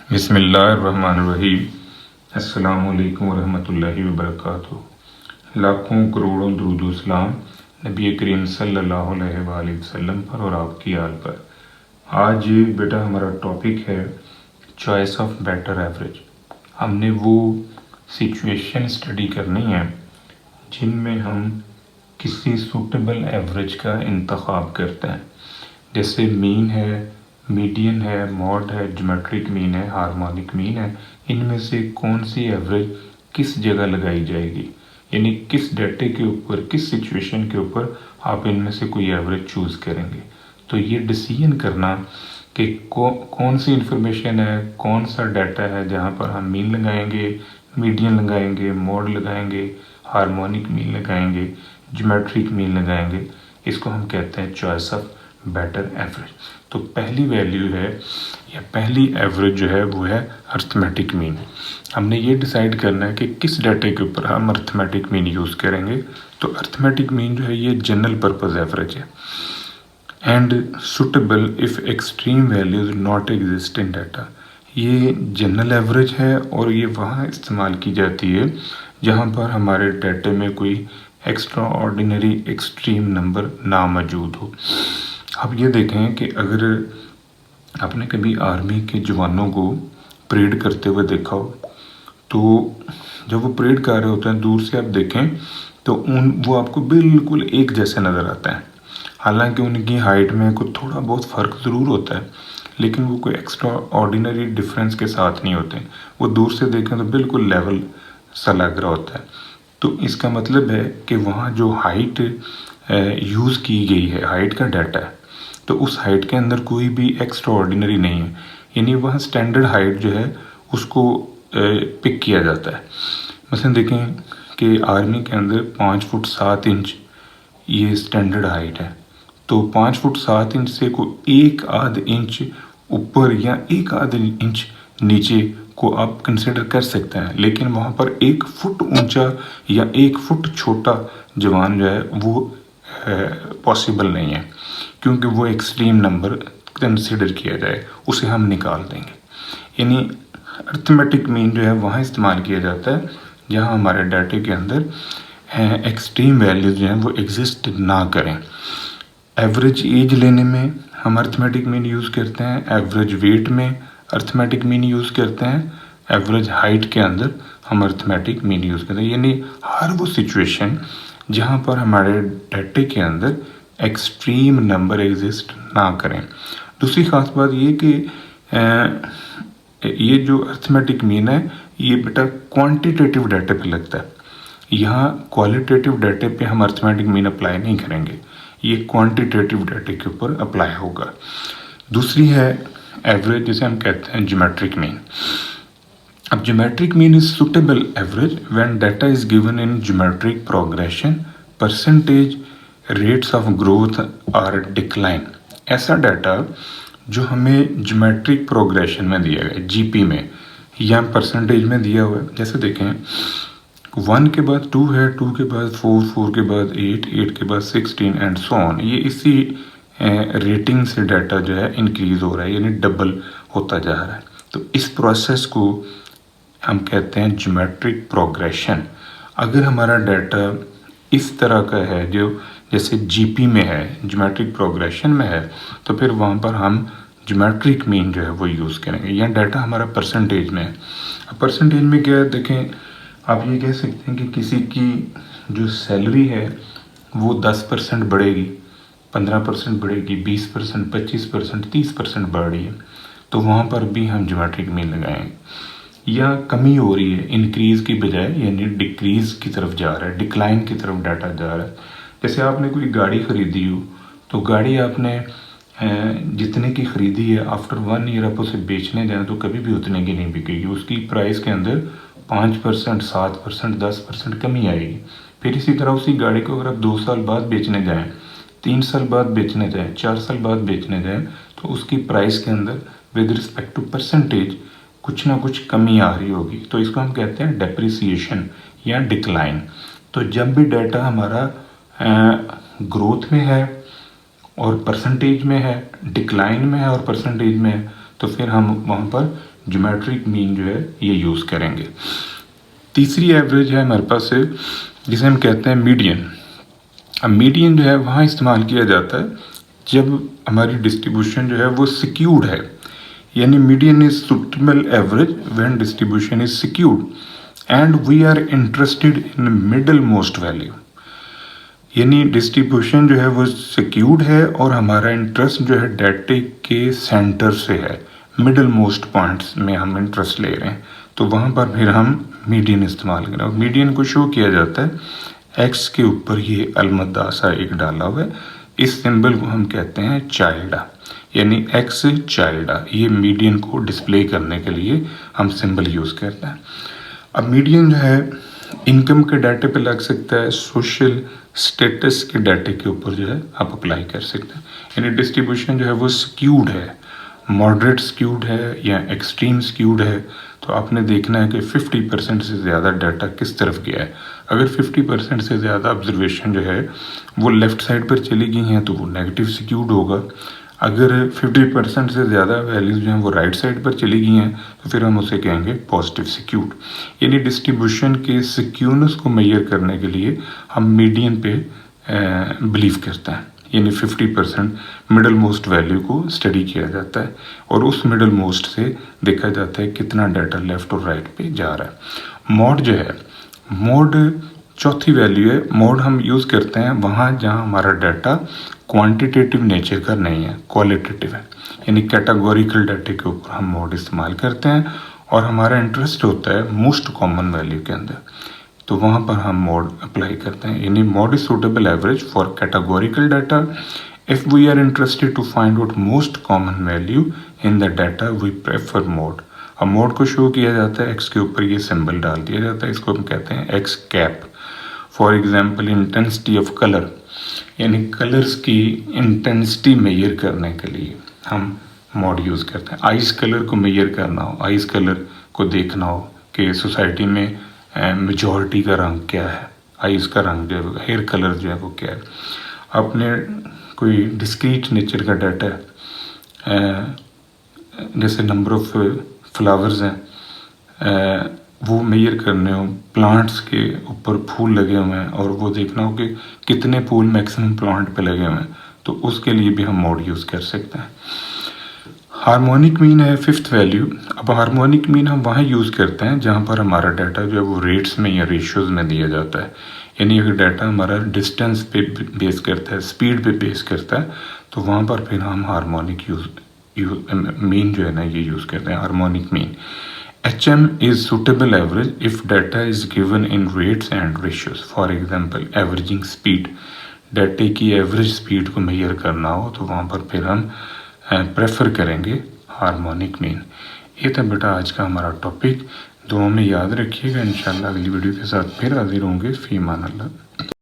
बिस्मिल्लाहिर्रहमानिर्रहीम। अस्सलामुअलैकुम वरहमतुल्लाहि वबरकातुहू। लाखों करोड़ों दुरूद सलाम नबी करीम सल्लल्लाहु अलैहि वसल्लम पर और आपकी आल पर। आज बेटा हमारा टॉपिक है चॉइस ऑफ बेटर एवरेज। हमने वो सिचुएशन स्टडी करनी है जिनमें हम किसी सूटेबल एवरेज का इंतखाब करते हैं। जैसे मीन है, मीडियन है, मॉड है, ज्योमेट्रिक मीन है, हार्मोनिक मीन है। इनमें से कौन सी एवरेज किस जगह लगाई जाएगी, यानी किस डाटे के ऊपर, किस सिचुएशन के ऊपर आप इनमें से कोई एवरेज चूज़ करेंगे। तो ये डिसीजन करना कि कौन सी इंफॉर्मेशन है, कौन सा डाटा है जहाँ पर हम मीन लगाएंगे, मीडियन लगाएंगे, मॉड लगाएंगे, हार्मोनिक मीन लगाएंगे, ज्योमेट्रिक मीन लगाएंगे, इसको हम कहते हैं चॉइस ऑफ बेटर एवरेज। तो पहली वैल्यू है या पहली एवरेज जो है वो है अर्थमेटिक मीन। हमने ये डिसाइड करना है कि किस डाटे के ऊपर हम अर्थमेटिक मीन यूज़ करेंगे। तो अर्थमेटिक मीन जो है ये जनरल पर्पस एवरेज है and suitable if extreme values not exist in data. ये जनरल एवरेज है और ये वहाँ इस्तेमाल की जाती है जहाँ पर हमारे डाटे में कोई एक्स्ट्रा ऑर्डिनरी एक्सट्रीम नंबर ना मौजूद हो। अब ये देखें कि अगर आपने कभी आर्मी के जवानों को परेड करते हुए देखा हो, तो जब वो परेड कर रहे होते हैं दूर से आप देखें तो वो आपको बिल्कुल एक जैसे नज़र आता है। हालांकि उनकी हाइट में कुछ थोड़ा बहुत फ़र्क ज़रूर होता है, लेकिन वो कोई एक्स्ट्रा ऑर्डिनरी डिफरेंस के साथ नहीं होते। वो दूर से देखें तो बिल्कुल लेवल सा लग रहा होता है। तो इसका मतलब है कि वहाँ जो हाइट यूज़ की गई है, हाइट का डाटा है, तो उस हाइट के अंदर कोई भी एक्स्ट्रा ऑर्डिनरी नहीं है, यानी वहाँ स्टैंडर्ड हाइट जो है उसको पिक किया जाता है। मसलन देखें कि आर्मी के अंदर 5 फुट 7 इंच ये स्टैंडर्ड हाइट है। तो 5 फुट 7 इंच से कोई 1 इंच ऊपर या 1 इंच नीचे को आप कंसिडर कर सकते हैं, लेकिन वहाँ पर 1 फुट ऊंचा या 1 फुट छोटा जवान जो है वो पॉसिबल नहीं है, क्योंकि वो एक्सट्रीम नंबर कंसिडर किया जाए, उसे हम निकाल देंगे। यानी अर्थमेटिक मीन जो है वहाँ इस्तेमाल किया जाता है जहाँ हमारे डाटे के अंदर एक्सट्रीम वैल्यूज जो हैं वो एग्जिस्ट ना करें। एवरेज एज लेने में हम अर्थमेटिक मीन यूज़ करते हैं, एवरेज वेट में अर्थमेटिक मीन यूज़ करते हैं, एवरेज हाइट के अंदर हम अर्थमेटिक मीन यूज़ करते हैं। यानी हर वो सिचुएशन जहाँ पर हमारे डाटे के अंदर एक्सट्रीम नंबर एग्जिस्ट ना करें। दूसरी ख़ास बात ये कि ये जो अर्थमेटिक मीन है ये बेटा क्वांटिटेटिव डाटे पे लगता है। यहाँ क्वालिटेटिव डाटे पे हम अर्थमेटिक मीन अप्लाई नहीं करेंगे, ये क्वांटिटेटिव डाटे के ऊपर अप्लाई होगा। दूसरी है एवरेज, जिसे हम कहते हैं ज्योमेट्रिक मीन। अब geometric mean is suitable average when data is given in geometric progression, percentage, rates of growth और डिक्लाइन। ऐसा डाटा जो हमें ज्योमेट्रिक प्रोग्रेशन में दिया गया, जीपी में या परसेंटेज में दिया हुआ है। जैसे देखें 1 के बाद 2 है, 2 के बाद 4, 4 के बाद 8, 8 के बाद 16 एंड सो ऑन। ये इसी रेटिंग से डाटा जो है इंक्रीज हो रहा है, यानी डबल होता जा रहा है। तो इस प्रोसेस को हम कहते हैं ज्योमेट्रिक प्रोग्रेशन। अगर हमारा डाटा इस तरह का है जो जैसे जीपी में है, ज्योमेट्रिक प्रोग्रेशन में है, तो फिर वहाँ पर हम ज्योमेट्रिक मीन जो है वो यूज़ करेंगे। या डाटा हमारा परसेंटेज में है। अब परसेंटेज में क्या है, देखें आप ये कह सकते हैं कि किसी की जो सैलरी है वो 10% बढ़ेगी, 15% बढ़ेगी, 20%, 25%, 30% बढ़ रही है, तो वहाँ पर भी हम ज्योमेट्रिक मीन लगाएंगे। या कमी हो रही है इंक्रीज़ की बजाय, यानी डिक्रीज़ की तरफ जा रहा है, डिक्लाइन की तरफ डाटा जा रहा है। जैसे आपने कोई गाड़ी ख़रीदी हो, तो गाड़ी आपने जितने की ख़रीदी है, आफ्टर 1 ईयर आप उसे बेचने जाएँ तो कभी भी उतने की नहीं बिकेगी। उसकी प्राइस के अंदर 5%, 7%, 10% कमी आएगी। फिर इसी तरह उसी गाड़ी को अगर आप 2 साल बाद बेचने जाएँ, 3 साल बाद बेचने जाएँ, 4 साल बाद बेचने जाएँ, तो उसकी प्राइस के अंदर विद रिस्पेक्ट टू परसेंटेज कुछ ना कुछ कमी आ रही होगी। तो इसको हम कहते हैं डेप्रिसिएशन या डिक्लाइन। तो जब भी डाटा हमारा ग्रोथ में है और परसेंटेज में है, डिक्लाइन में है और परसेंटेज में है, तो फिर हम वहाँ पर ज्योमेट्रिक मीन जो है ये यूज़ करेंगे। तीसरी एवरेज है हमारे पास है जिसे हम कहते हैं मीडियन। अब मीडियन जो है वहाँ इस्तेमाल किया जाता है जब हमारी डिस्ट्रीब्यूशन जो है वो सिक्यूर्ड है, यानी median is suitable average when distribution is skewed and we are interested in middle most value. यानी डिस्ट्रीब्यूशन जो है वो सिक्यूर्ड है और हमारा इंटरेस्ट जो है डाटे के सेंटर से है, मिडल मोस्ट पॉइंट्स में हम इंटरेस्ट ले रहे हैं, तो वहाँ पर फिर हम मीडियन इस्तेमाल करें। और मीडियन को शो किया जाता है एक्स के ऊपर ये अलमदा सा एक डाला हुआ है, इस सिंबल को हम कहते हैं चाइल्डा, यानी एक्स चाइल्डा। ये मीडियन को डिस्प्ले करने के लिए हम सिंबल यूज़ करते हैं। अब मीडियन जो है इनकम के डाटे पे लग सकता है, सोशल स्टेटस के डाटे के ऊपर जो है आप अप्लाई कर सकते हैं। यानी डिस्ट्रीब्यूशन जो है वो स्क्यूड है, मॉडरेट स्क्यूड है या एक्सट्रीम स्क्यूड है, तो आपने देखना है कि 50% से ज़्यादा डाटा किस तरफ गया है। अगर 50% से ज़्यादा ऑब्जर्वेशन जो है वो लेफ़्ट साइड पर चली गई हैं तो वो नेगेटिव स्क्यूड होगा। अगर 50% से ज़्यादा वैल्यूज़ जो हैं वो राइट साइड पर चली गई हैं तो फिर हम उसे कहेंगे पॉजिटिव स्क्यूड। यानी डिस्ट्रीब्यूशन के स्क्यूनेस को मेजर करने के लिए हम मीडियन पे बिलीव करते हैं, यानी 50% मिडल मोस्ट वैल्यू को स्टडी किया जाता है और उस मिडल मोस्ट से देखा जाता है कितना डाटा लेफ़्ट और राइट पे जा रहा है। मॉड जो है, मॉड चौथी वैल्यू है। मॉड हम यूज़ करते हैं वहाँ जहाँ हमारा डाटा क्वांटिटेटिव नेचर का नहीं है, क्वालिटेटिव है, यानी कैटेगोरिकल डाटे के ऊपर हम मॉड इस्तेमाल करते हैं और हमारा इंटरेस्ट होता है मोस्ट कॉमन वैल्यू के अंदर, तो वहाँ पर हम मॉड अप्लाई करते हैं। यानी mode is suitable average for categorical data if we are interested to find out most common value in the data we prefer mode. अब मॉड को शो किया जाता है, एक्स के ऊपर ये सिंबल डाल दिया जाता है, इसको हम कहते हैं x cap. For example intensity of colour, यानी कलर्स की इंटेंसिटी मेजर करने के लिए हम मॉड यूज़ करते हैं। आइस कलर को मेजर करना हो, आइस कलर को देखना हो कि सोसाइटी में मेजॉरिटी का रंग क्या है, आइस का रंग जो है, हेयर कलर जो है वो क्या है। अपने कोई डिस्क्रीट नेचर का डाटा है, जैसे नंबर ऑफ फ्लावर्स हैं, वो मेजर करने हो, प्लांट्स के ऊपर फूल लगे हुए हैं और वो देखना हो कि कितने फूल मैक्सिमम प्लांट पे लगे हुए हैं, तो उसके लिए भी हम मॉड यूज़ कर सकते हैं। हार्मोनिक मीन है फिफ्थ वैल्यू। अब हार्मोनिक मीन हम वहाँ यूज़ करते हैं जहाँ पर हमारा डाटा जो है वो रेट्स में या रेशियोज़ में दिया जाता है। यानी अगर डाटा हमारा डिस्टेंस पे बेस करता है, स्पीड पे बेस करता है, तो वहाँ पर फिर हम हार्मोनिक मीन जो है ना ये यूज़ करते हैं, harmonic mean. HM is suitable average if data is given in rates and ratios. For example, averaging speed, डाटे की एवरेज स्पीड को मेजर करना हो तो वहाँ पर फिर हम प्रेफर करेंगे हार्मोनिक मीन। ये था बेटा आज का हमारा टॉपिक, दुआ में याद रखिएगा। इंशाल्लाह अगली वीडियो के साथ फिर हाजिर होंगे। फ़ी अमान अल्लाह।